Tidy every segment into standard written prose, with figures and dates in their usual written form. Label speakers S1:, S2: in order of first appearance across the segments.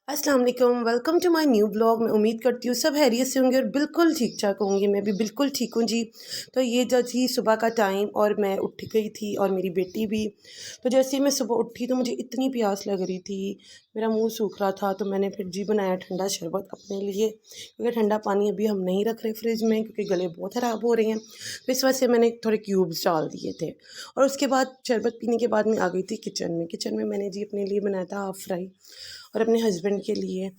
S1: अस्सलाम वालेकुम, welcome to my new blog. मैं उम्मीद करती हूँ सब हैरियत से होंगे और बिल्कुल ठीक ठाक होंगे। मैं भी बिल्कुल ठीक हूँ जी। तो ये जो थी सुबह का टाइम और मैं उठ गई थी और मेरी बेटी भी। तो जैसे ही मैं सुबह उठी तो मुझे इतनी प्यास लग रही थी, मेरा मुंह सूख रहा था। तो मैंने फिर जी बनाया ठंडा शरबत अपने लिए, क्योंकि ठंडा पानी अभी हम नहीं रख रहे फ्रिज में क्योंकि गले बहुत ख़राब हो रहे हैं। तो इस वजह से मैंने थोड़े क्यूब्स डाल दिए थे और उसके बाद शरबत पीने के बाद मैं आ गई थी किचन में मैंने जी अपने लिए बनाया था हाफ़ फ्राई और अपने हस्बैंड के लिए।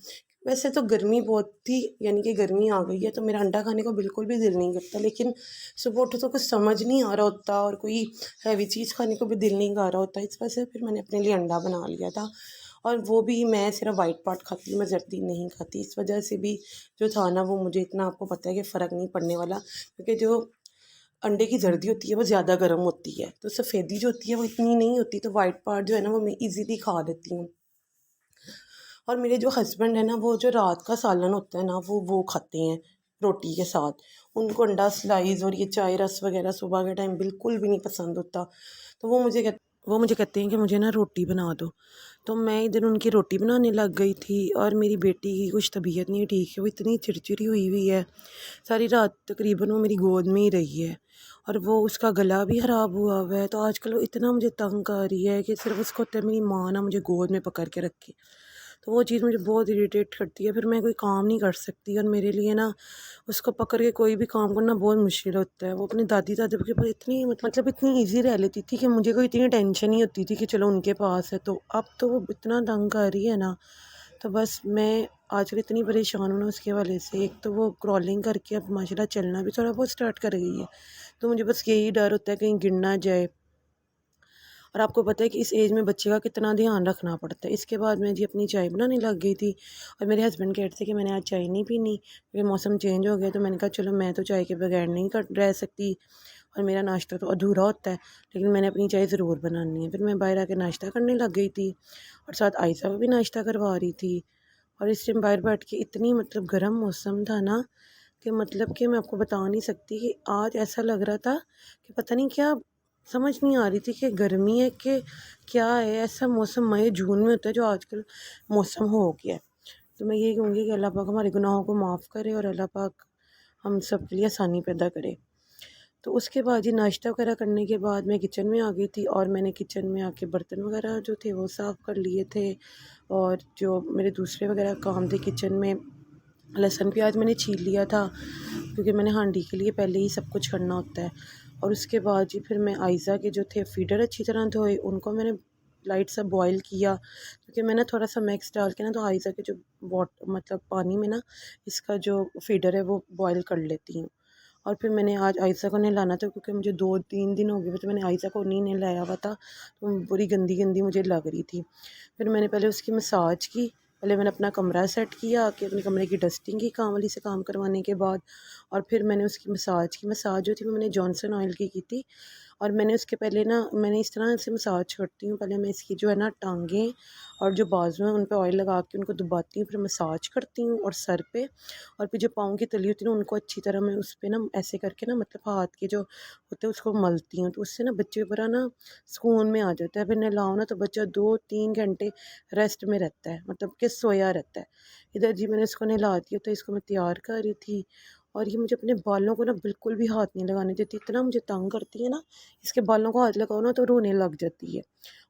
S1: वैसे तो गर्मी बहुत थी, यानी कि गर्मी आ गई है तो मेरा अंडा खाने को बिल्कुल भी दिल नहीं करता, लेकिन सुबह उठो तो कुछ समझ नहीं आ रहा होता और कोई हैवी चीज़ खाने को भी दिल नहीं कर रहा होता। इस वजह से फिर मैंने अपने लिए अंडा बना लिया था और वो भी मैं सिर्फ वाइट पार्ट खाती हूँ, मैं जर्दी नहीं खाती। इस वजह से भी जो था ना वो मुझे इतना आपको पता है कि फ़र्क नहीं पड़ने वाला, क्योंकि जो अंडे की जर्दी होती है वो ज़्यादा गर्म होती है, तो सफ़ेदी जो होती है वो इतनी नहीं होती। तो वाइट पार्ट जो है ना वो मैं ईज़िली खा लेती हूँ। और मेरे जो हस्बैंड है ना वो जो रात का सालन होता है ना वो खाते हैं रोटी के साथ। उनको अंडा स्लाइस और ये चाय रस वगैरह सुबह के टाइम बिल्कुल भी नहीं पसंद होता। तो वो मुझे कहते हैं कि मुझे ना रोटी बना दो। तो मैं इधर उनकी रोटी बनाने लग गई थी और मेरी बेटी की कुछ तबीयत नहीं ठीक है, वो इतनी चिड़चिड़ी हुई है। सारी रात तकरीबन वो मेरी गोद में ही रही है और वो उसका गला भी ख़राब हुआ है। तो आजकल वो इतना मुझे तंग कर रही है कि सिर्फ उसको होता है मेरी माँ ना मुझे गोद में पकड़ के रखे। तो वो चीज़ मुझे बहुत इरिटेट करती है, फिर मैं कोई काम नहीं कर सकती और मेरे लिए ना उसको पकड़ के कोई भी काम करना बहुत मुश्किल होता है। वो अपनी दादी दादा के पास इतनी मतलब इतनी ईज़ी रह लेती थी कि मुझे कोई इतनी टेंशन नहीं होती थी कि चलो उनके पास है। तो अब तो वो इतना तंग कर रही है ना, तो बस मैं आजकल इतनी परेशान हूँ ना उसके हवाले से। एक तो वो क्रॉलिंग करके अब माशाल्लाह चलना भी थोड़ा बहुत स्टार्ट कर गई है, तो मुझे बस यही डर होता है कहीं गिर ना जाए। और आपको पता है कि इस एज में बच्चे का कितना ध्यान रखना पड़ता है। इसके बाद मैं जी अपनी चाय बनाने लग गई थी और मेरे हस्बैंड कह रहे थे कि मैंने आज चाय नहीं पीनी क्योंकि मौसम चेंज हो गया। तो मैंने कहा चलो मैं तो चाय के बगैर नहीं कर रह सकती और मेरा नाश्ता तो अधूरा होता है, लेकिन मैंने अपनी चाय ज़रूर बनानी है। फिर मैं बाहर आके नाश्ता करने लग गई थी और साथ आयशा को भी नाश्ता करवा रही थी। और इस टाइम बाहर बैठ के इतनी मतलब गर्म मौसम था ना कि मतलब कि मैं आपको बता नहीं सकती कि आज ऐसा लग रहा था कि पता नहीं क्या, समझ नहीं आ रही थी कि गर्मी है कि क्या है। ऐसा मौसम मई जून में होता है जो आजकल मौसम हो गया है। तो मैं यही कहूँगी कि अल्लाह पाक हमारे गुनाहों को माफ़ करे और अल्लाह पाक हम सब के लिए आसानी पैदा करे। तो उसके बाद ये नाश्ता वगैरह करने के बाद मैं किचन में आ गई थी और मैंने किचन में आके बर्तन वगैरह जो थे वो साफ़ कर लिए थे और जो मेरे दूसरे वगैरह काम थे किचन में, लहसुन प्याज मैंने छील लिया था क्योंकि मैंने हांडी के लिए पहले ही सब कुछ करना होता है। और उसके बाद जी फिर मैं आयज़ा के जो थे फीडर अच्छी तरह धोए, उनको मैंने लाइट सा बॉयल किया क्योंकि मैं ना थोड़ा सा मिक्स डाल के ना तो आयज़ा के जो मतलब पानी में ना इसका जो फीडर है वो बॉयल कर लेती हूँ। और फिर मैंने आज आयशा को नहलाना था क्योंकि मुझे 2-3 दिन हो गए थे मैंने आयशा को नहीं नहलाया हुआ था, तो पूरी गंदी गंदी मुझे लग रही थी। फिर मैंने पहले उसकी मसाज की, पहले मैंने अपना कमरा सेट किया कि अपने कमरे की डस्टिंग की काम वाली से काम करवाने के बाद, और फिर मैंने उसकी मसाज की। मसाज जो थी वो मैंने जॉनसन ऑयल की थी। और मैंने उसके पहले ना मैंने इस तरह से मसाज करती हूँ, पहले मैं इसकी जो है ना टांगें और जो बाजू हैं उन पे ऑयल लगा के उनको दबाती हूँ, फिर मसाज करती हूँ और सर पे, और फिर जो पाँव की तली होती है ना उनको अच्छी तरह मैं उस पे ना ऐसे करके ना मतलब हाथ के जो होते हैं उसको मलती हूँ, तो उससे ना बच्चे बड़ा ना सुकून में आ जाता है। फिर नहलाओ ना तो बच्चा 2-3 घंटे रेस्ट में रहता है, मतलब कि सोया रहता है। इधर जी मैंने इसको नहला दिया तो इसको मैं तैयार कर रही थी। और ये मुझे अपने बालों को ना बिल्कुल भी हाथ नहीं लगाने देती, इतना मुझे तंग करती है ना। इसके बालों को हाथ लगाओ ना तो रोने लग जाती है।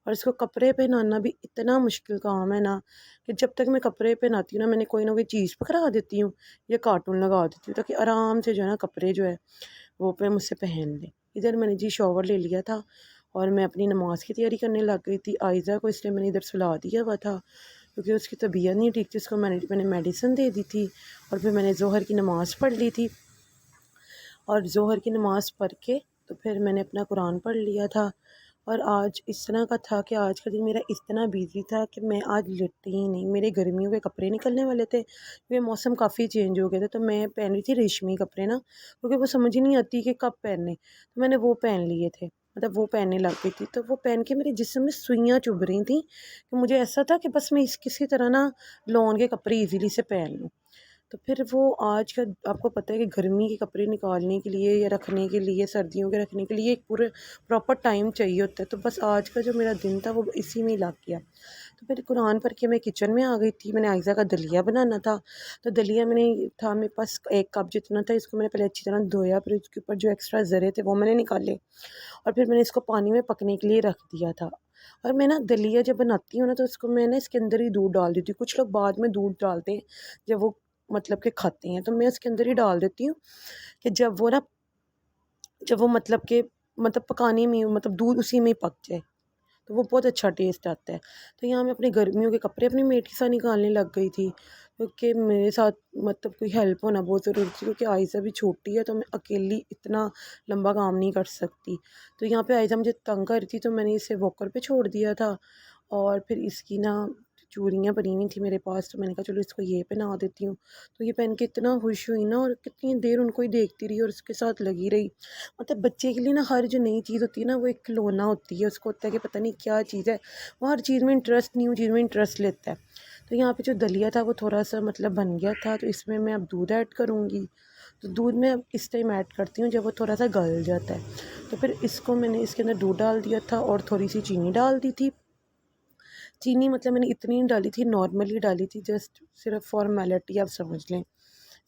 S1: और इसको कपड़े पहनाना भी इतना मुश्किल काम है ना कि जब तक मैं कपड़े पहनाती हूँ ना मैंने कोई ना कोई चीज़ पकड़ा देती हूँ या कार्टून लगा देती हूँ ताकि आराम से जो है ना कपड़े जो है वो पे मुझसे पहन लें। इधर मैंने जी शॉवर ले लिया था और मैं अपनी नमाज़ की तैयारी करने लग गई थी। आयज़ा को इसलिए मैंने इधर सुला दिया हुआ था क्योंकि उसकी तबीयत नहीं ठीक थी, उसको मैंने मेडिसिन दे दी थी। और फिर मैंने ज़ोहर की नमाज़ पढ़ ली थी और ज़ोहर की नमाज़ पढ़ के तो फिर मैंने अपना कुरान पढ़ लिया था। और आज इस तरह का था कि आज का दिन मेरा इतना बिज़ी था कि मैं आज लेटी ही नहीं। मेरे गर्मियों के कपड़े निकलने वाले थे क्योंकि मौसम काफ़ी चेंज हो गया था, तो मैं पहन रही थी रेशमी कपड़े ना क्योंकि वो समझ ही नहीं आती कि कब पहनने, तो मैंने वो पहन लिए थे, मतलब वो पहनने लग गई थी। तो वो पहन के मेरे जिस्म में सुइयाँ चुभ रही थी कि मुझे ऐसा था कि बस मैं इस किसी तरह ना लॉन के कपड़े ईज़िली से पहन लूँ। तो फिर वो आज का आपको पता है कि गर्मी के कपड़े निकालने के लिए या रखने के लिए, सर्दियों के रखने के लिए एक पूरे प्रॉपर टाइम चाहिए होता है। तो बस आज का जो मेरा दिन था वो इसी में ही लग गया। तो फिर कुरान पढ़ के मैं किचन में आ गई थी, मैंने आइज़ा का दलिया बनाना था। तो दलिया मेरे पास 1 कप जितना था, इसको मैंने पहले अच्छी तरह धोया, फिर उसके ऊपर जो एक्स्ट्रा ज़रे थे वो मैंने निकाले और फिर मैंने इसको पानी में पकने के लिए रख दिया था। और मैं ना दलिया जब बनाती हूँ ना तो इसको मैं ना इसके अंदर ही दूध डाल देती हूँ। कुछ लोग बाद में दूध डालते हैं जब वो मतलब कि खाते हैं, तो मैं इसके अंदर ही डाल देती हूँ कि जब वो मतलब पकाने में दूध उसी में ही पक जाए, तो वो बहुत अच्छा टेस्ट आता है। तो यहाँ मैं अपने गर्मियों के कपड़े अपनी मेड के साथ निकालने लग गई थी, क्योंकि मेरे साथ कोई हेल्प होना बहुत ज़रूरी थी, क्योंकि आयशा भी छोटी है तो मैं अकेली इतना लंबा काम नहीं कर सकती। तो यहाँ पे आयशा मुझे तंग कर रही थी, तो मैंने इसे वॉकर पे छोड़ दिया था और फिर इसकी ना चूड़ियाँ पड़ी हुई थी मेरे पास, तो मैंने कहा चलो इसको ये पहना देती हूँ। तो ये पहन के इतना खुश हुई ना, और कितनी देर उनको ही देखती रही और उसके साथ लगी रही। बच्चे के लिए ना हर जो नई चीज़ होती है ना वो एक खिलौना होती है, उसको होता है कि पता नहीं क्या चीज़ है, वो हर चीज़ में इंटरेस्ट, न्यू चीज़ में इंटरेस्ट लेता है। तो यहाँ पे जो दलिया था वो थोड़ा सा बन गया था, तो इसमें मैं अब दूध ऐड करूँगी। तो दूध मैं अब इस टाइम ऐड करती हूँ जब वो थोड़ा सा गल जाता है। तो फिर इसको मैंने इसके अंदर दूध डाल दिया था और थोड़ी सी चीनी डाल दी थी। चीनी मैंने इतनी नहीं डाली थी, नॉर्मली डाली थी, जस्ट सिर्फ फॉर्मेलिटी आप समझ लें,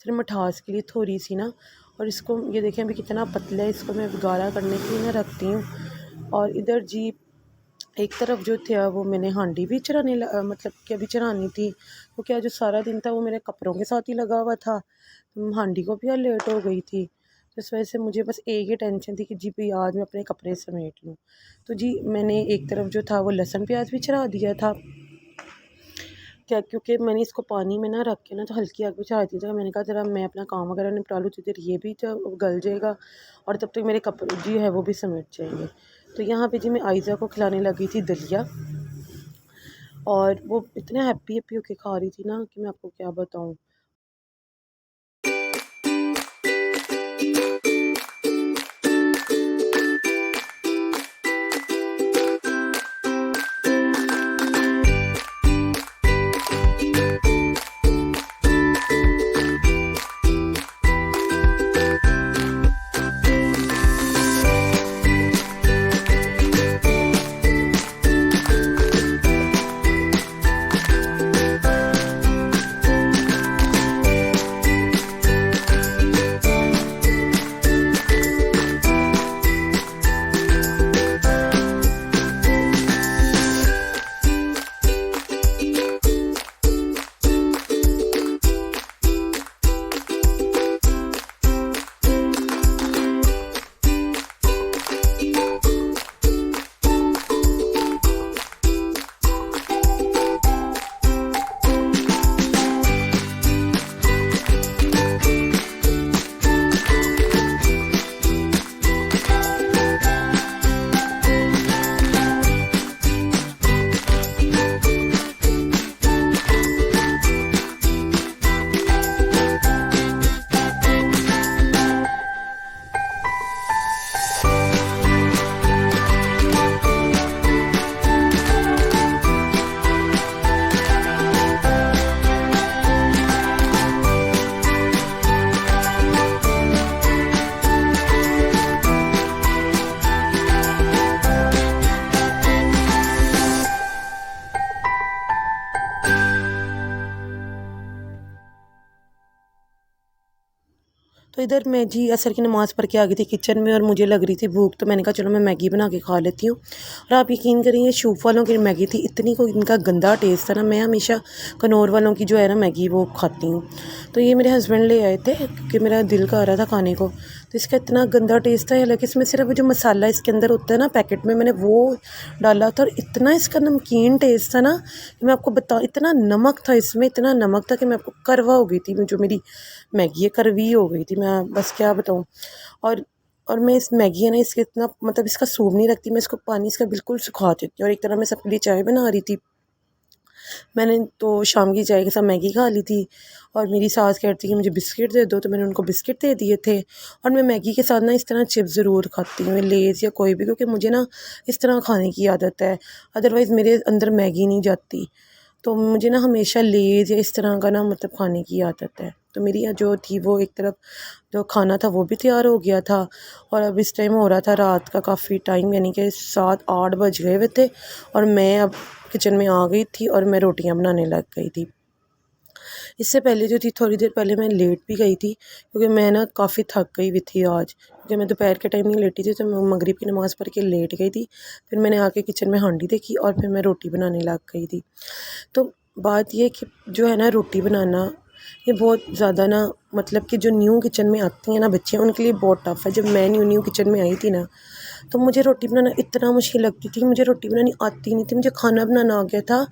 S1: सिर्फ मिठास के लिए थोड़ी सी ना। और इसको ये देखें अभी कितना पतला है, इसको मैं गाढ़ा करने के लिए ना रखती हूँ। और इधर जी एक तरफ जो था वो मैंने हांडी भी अभी चढ़ानी थी, क्योंकि आज जो सारा दिन था वो मेरे कपड़ों के साथ ही लगा हुआ था, तो हांडी को भी आज लेट हो गई थी। तो इस वजह से मुझे बस एक ही टेंशन थी कि जी भाई आज मैं अपने कपड़े समेट लूँ। तो जी मैंने एक तरफ जो था वो लहसुन प्याज भी चढ़ा दिया था, क्या क्योंकि मैंने इसको पानी में ना रख के ना तो हल्की आग पे चढ़ा दिया था। मैंने कहा ज़रा मैं अपना काम वगैरह निपटा लूँ, तो इधर ये भी गल जाएगा और तब तक मेरे कपड़े जी है वो भी समेट जाएंगे। तो यहाँ पे जी मैं आयशा को खिलाने लगी थी दलिया, और वो इतना हैप्पी हैप्पी होके खा रही थी ना कि मैं आपको क्या बताऊँ। तो इधर मैं जी असर की नमाज़ पढ़ के आ गई थी किचन में, और मुझे लग रही थी भूख, तो मैंने कहा चलो मैं मैगी बना के खा लेती हूँ। और आप यकीन करेंगे शूफ वालों की मैगी थी, इतनी को इनका गंदा टेस्ट था ना। मैं हमेशा कनौर वालों की जो है ना मैगी वो खाती हूँ। तो ये मेरे हस्बैंड ले आए थे क्योंकि मेरा दिल कर रहा था खाने को, तो इसका इतना गंदा टेस्ट था। हालांकि इसमें सिर्फ जो मसाला इसके अंदर होता है ना पैकेट में, मैंने वो डाला था, और इतना इसका नमकीन टेस्ट था ना कि मैं आपको बता, इतना नमक था इसमें, इतना नमक था कि मैं आपको करवा हो गई थी, जो मेरी मैगी है करवी हो गई थी, मैं बस क्या बताऊँ। और और मैं इस मैगी है ना इसके इतना इसका सूप नहीं रखती, मैं इसको पानी इसका बिल्कुल सुखा देती हूँ। और एक तरह मैं सबके लिए चाय बना रही थी, मैंने तो शाम की चाय के साथ मैगी खा ली थी। और मेरी सास कह रही थी कि मुझे बिस्किट दे दो, तो मैंने उनको बिस्किट दे दिए थे। और मैं मैगी के साथ ना इस तरह चिप्स ज़रूर खाती हूँ, लेज़ या कोई भी, क्योंकि मुझे ना इस तरह खाने की आदत है, अदरवाइज़ मेरे अंदर मैगी नहीं जाती। तो मुझे ना हमेशा लेज़ या इस तरह का ना खाने की आदत है। तो मेरी जो थी वो एक तरफ जो खाना था वो भी तैयार हो गया था, और अब इस टाइम हो रहा था रात का काफ़ी टाइम, यानी कि 7-8 बज गए हुए थे, और मैं अब किचन में आ गई थी और मैं रोटियां बनाने लग गई थी। इससे पहले जो थी थोड़ी देर पहले मैं लेट भी गई थी, क्योंकि मैं ना काफ़ी थक गई हुई थी आज, क्योंकि मैं दोपहर के टाइम नहीं लेटी थी, तो मैं मगरिब की नमाज़ पढ़ के लेट गई थी। फिर मैंने आके किचन में हांडी देखी और फिर मैं रोटी बनाने लग गई थी। तो बात ये कि जो है ना रोटी बनाना, ये बहुत ज़्यादा ना, मतलब कि जो न्यू किचन में आती हैं ना बच्चियाँ, उनके लिए बहुत टफ़ है। जब मैं न्यू न्यू किचन में आई थी ना, तो मुझे रोटी बनाना इतना मुश्किल लगती थी, मुझे रोटी बनानी आती नहीं थी, मुझे खाना बनाना आ गया था।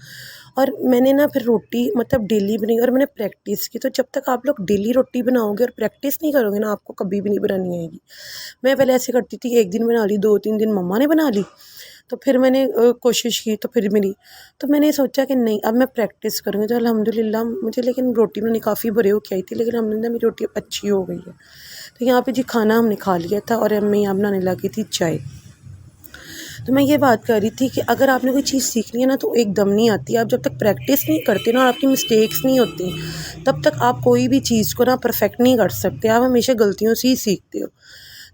S1: और मैंने ना फिर रोटी मतलब डेली बनाई और मैंने प्रैक्टिस की। तो जब तक आप लोग डेली रोटी बनाओगे और प्रैक्टिस नहीं करोगे ना, आपको कभी भी नहीं बनानी आएगी। मैं पहले ऐसे करती थी, एक दिन बना ली, 2-3 दिन मम्मा ने बना ली, तो फिर मैंने कोशिश की तो फिर मिली। तो मैंने सोचा कि नहीं, अब मैं प्रैक्टिस करूँगी। तो अल्हम्दुलिल्लाह मुझे लेकिन रोटी बनानी काफ़ी बुरे होके आई थी, लेकिन अल्हम्दुलिल्लाह मेरी रोटी अच्छी हो गई है। तो यहाँ पे जी खाना हमने खा लिया था और मैं यहाँ बनाने लगी थी चाय। तो मैं ये बात कर रही थी कि अगर आपने कोई चीज़ सीखनी है ना, तो एकदम नहीं आती। आप जब तक प्रैक्टिस नहीं करते ना और आपकी मिस्टेक्स नहीं होती, तब तक आप कोई भी चीज़ को ना परफेक्ट नहीं कर सकते। आप हमेशा गलतियों से ही सीखते हो।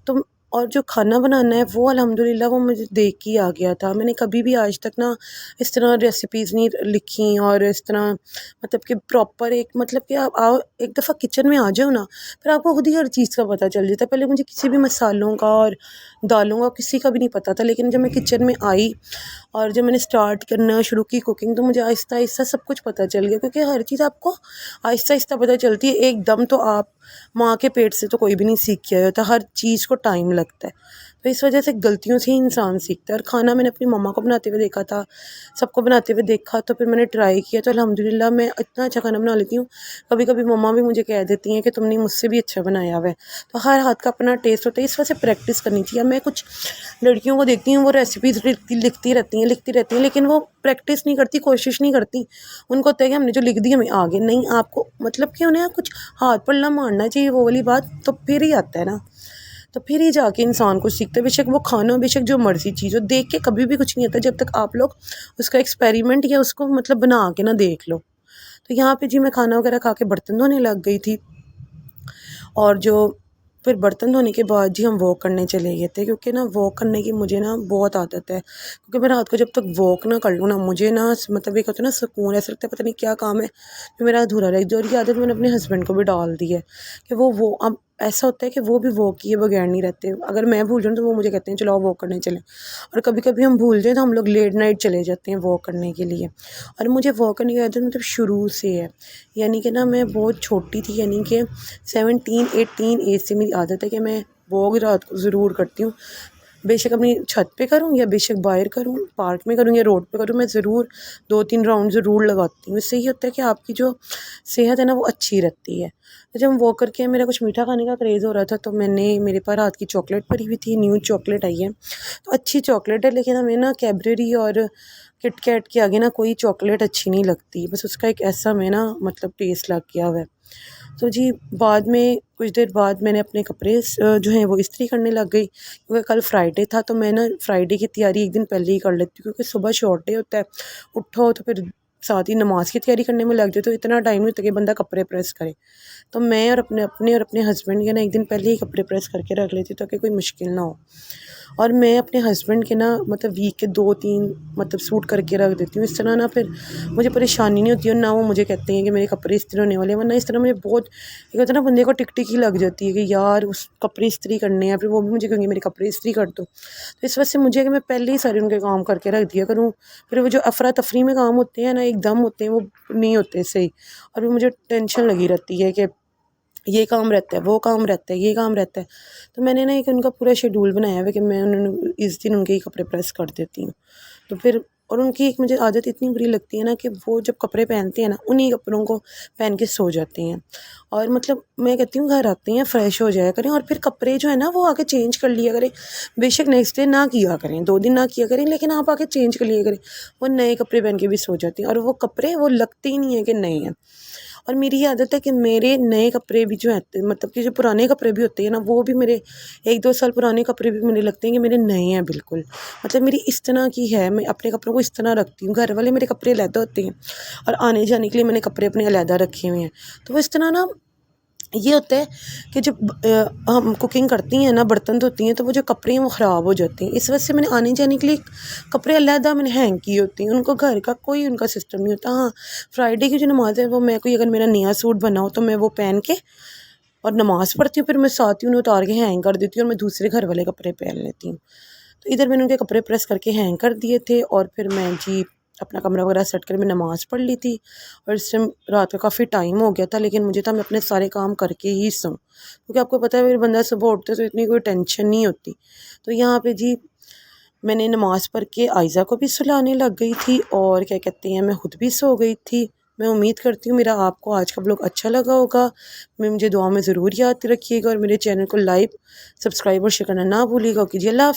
S1: तो और जो खाना बनाना है वो अल्हम्दुलिल्लाह वो मुझे देख के ही आ गया था। मैंने कभी भी आज तक ना इस तरह रेसिपीज़ नहीं लिखी, और इस तरह मतलब कि प्रॉपर एक, मतलब कि आप आओ एक दफ़ा किचन में आ जाओ ना, फिर आपको खुद ही हर चीज़ का पता चल जाता है। पहले मुझे किसी भी मसालों का और दालों का किसी का भी नहीं पता था, लेकिन जब मैं किचन में आई और जब मैंने स्टार्ट करना शुरू की कुकिंग, तो मुझे आहिस्ता आहिस्ता सब कुछ पता चल गया, क्योंकि हर चीज़ आपको आहिस्ता आहिस्ता पता चलती है। एकदम तो आप माँ के पेट से तो कोई भी नहीं सीख के आया होता, हर चीज़ को टाइम लगता है। तो इस वजह से गलतियों से ही इंसान सीखता है। और खाना मैंने अपनी मम्मा को बनाते हुए देखा था, सबको बनाते हुए देखा, तो फिर मैंने ट्राई किया, तो अल्हम्दुलिल्लाह मैं इतना अच्छा खाना बना लेती हूँ। कभी कभी मम्मा भी मुझे कह देती हैं कि तुमने मुझसे भी अच्छा बनाया हुआ है। तो हर हाथ का अपना टेस्ट होता है, इस वजह से प्रैक्टिस करनी चाहिए। मैं कुछ लड़कियों को देखती हूँ, वो रेसिपीज़ लिखती रहती हैं, लेकिन वो प्रैक्टिस नहीं करती, कोशिश नहीं करती। उनको होता है कि हमने जो लिख दी हमें आ गया। नहीं, आपको मतलब कि उन्हें कुछ हाथ पल्ला मारना चाहिए, वो वाली बात, तो फिर ही आता है ना। तो फिर ही जाके इंसान कुछ सीखता है। बेशक वो खाना हो, बेशक जो मर्ज़ी चीज़ हो, देख के कभी भी कुछ नहीं आता जब तक आप लोग उसका एक्सपेरिमेंट या उसको मतलब बना के ना देख लो। तो यहाँ पे जी मैं खाना वगैरह खा के बर्तन धोने लग गई थी, और जो फिर बर्तन धोने के बाद जी हम वॉक करने चले गए थे, क्योंकि ना वॉक करने की मुझे ना बहुत आदत है। क्योंकि मैं रात को जब तक वॉक ना कर लूँ ना, मुझे ना मतलब एक होता है ना सुकून, ऐसा लगता है पता नहीं क्या काम है जो मेरा अधूरा रह गया। और ये आदत मैंने अपने हस्बैंड को भी डाल दी है कि वो अब ऐसा होता है कि वो भी वॉक किए बगैर नहीं रहते। अगर मैं भूल जाऊँ तो वो मुझे कहते हैं चलो वॉक करने चलें, और कभी कभी हम भूल जाएँ तो हम लोग लेट नाइट चले जाते हैं वॉक करने के लिए। और मुझे वॉक करने की आदत मतलब शुरू से है, यानी कि ना मैं बहुत छोटी थी, यानी कि 17-18 एज से मेरी आदत है कि मैं वॉक रात को ज़रूर करती हूँ। बेशक अपनी छत पे करूँ या बेशक बाहर करूँ, पार्क में करूँ या रोड पे करूँ, मैं ज़रूर 2-3 राउंड ज़रूर लगाती हूँ। इससे ये होता है कि आपकी जो सेहत है ना वो अच्छी रहती है। तो जब हम वॉक करके मेरा कुछ मीठा खाने का क्रेज़ हो रहा था, तो मेरे पास रात की चॉकलेट पड़ी हुई थी, न्यू चॉकलेट आई है। तो अच्छी चॉकलेट है, लेकिन हमें ना कैडबरी और किटकैट के आगे ना कोई चॉकलेट अच्छी नहीं लगती। बस उसका एक ऐसा में ना मतलब टेस्ट लग गया हुआ है। तो जी बाद में कुछ देर बाद मैंने अपने कपड़े जो हैं वो इस्त्री करने लग गई, क्योंकि कल फ्राइडे था। तो मैं ना फ्राइडे की तैयारी एक दिन पहले ही कर लेती हूँ, क्योंकि सुबह शॉर्ट डे होता है, उठो तो फिर साथ ही नमाज़ की तैयारी करने में लग जाए, तो इतना टाइम नहीं होता कि बंदा कपड़े प्रेस करे। तो मैं और अपने हस्बैंड के ना एक दिन पहले ही कपड़े प्रेस करके रख लेती हूँ, ताकि कोई मुश्किल ना हो। और मैं अपने हस्बैंड के ना मतलब वीक के 2-3 मतलब सूट करके रख देती हूँ। इस तरह ना फिर मुझे परेशानी नहीं होती, और ना वो मुझे कहते हैं कि मेरे कपड़े इस्त्री होने वाले हैं। वरना इस तरह मुझे बहुत एक होता है ना, बंदे को टिक टिक ही लग जाती है कि यार उस कपड़े इस्त्री करने हैं, फिर वो भी मुझे कहेंगे मेरे कपड़े इस्त्री कर दो। तो इस वजह से मुझे कि मैं पहले ही सारे उनके काम करके रख दिया करूँ। फिर वो जो अफरा तफरी में काम होते हैं ना, एकदम होते हैं, वो नहीं होते सही। और वो मुझे टेंशन लगी रहती है कि ये काम रहता है, वो काम रहता है, ये काम रहता है। तो मैंने ना एक उनका पूरा शेड्यूल बनाया हुआ है कि मैं इस दिन उनके ही कपड़े प्रेस कर देती हूँ। तो फिर और उनकी एक मुझे आदत इतनी बुरी लगती है ना, कि वो जब कपड़े पहनते हैं ना, उन्हीं कपड़ों को पहन के सो जाते हैं। और मतलब मैं कहती हूँ घर आते हैं फ्रेश हो जाया करें, और फिर कपड़े जो है ना वो आके चेंज कर लिया करें। बेशक नेक्स्ट डे ना किया करें, 2 दिन ना किया करें, लेकिन आप आके चेंज कर लिया करें। वो नए कपड़े पहन के भी सो जाते हैं, और वो कपड़े वो लगते ही नहीं है कि नए हैं। और मेरी ये आदत है कि मेरे नए कपड़े भी जो हैं, मतलब कि जो पुराने कपड़े भी होते हैं ना, वो भी मेरे 1-2 साल पुराने कपड़े भी मुझे लगते हैं कि मेरे नए हैं बिल्कुल। मतलब मेरी इस तरह की है, मैं अपने कपड़ों को इस तरह रखती हूँ। घर वाले मेरे कपड़े अलग होते हैं, और आने जाने के लिए मैंने कपड़े अपने अलग रखे हुए हैं। तो वो इस तरह ना ये होता है कि जब हम कुकिंग करती हैं ना, बर्तन धोती हैं, तो वो जो कपड़े हैं वो ख़राब हो जाते हैं। इस वजह से मैंने आने जाने के लिए कपड़े अलहदा मैंने हैंग किए होती हैं। उनको घर का कोई उनका सिस्टम नहीं होता। हाँ, फ्राइडे की जो नमाज़ है वो मैं कोई अगर मेरा नया सूट बना हो तो मैं वो पहन के और नमाज़ पढ़ती हूँ, फिर मैं साथ ही उन्हें उतार के हैंग कर देती हूँ और मैं दूसरे घर वाले कपड़े पहन लेती हूँ। तो इधर मैंने उनके कपड़े प्रेस करके हैंग कर दिए थे और फिर मैं जी अपना कमरा वगैरह सेट कर मैं नमाज़ पढ़ ली थी। और इस टाइम रात का काफ़ी टाइम हो गया था, लेकिन मुझे था मैं अपने सारे काम करके ही सोऊं, क्योंकि आपको पता है फिर बंदा सुबह उठते तो इतनी कोई टेंशन नहीं होती। तो यहाँ पे जी मैंने नमाज़ पढ़ के आयज़ा को भी सुलाने लग गई थी और क्या कहते हैं मैं खुद भी सो गई थी। मैं उम्मीद करती हूँ मेरा आपको आज का व्लॉग अच्छा लगा होगा। मैं मुझे दुआ में ज़रूर याद रखिएगा और मेरे चैनल को लाइक, सब्सक्राइब और शेयर करना ना भूलिएगा। ओके जी, अल्लाह हाफ़िज़।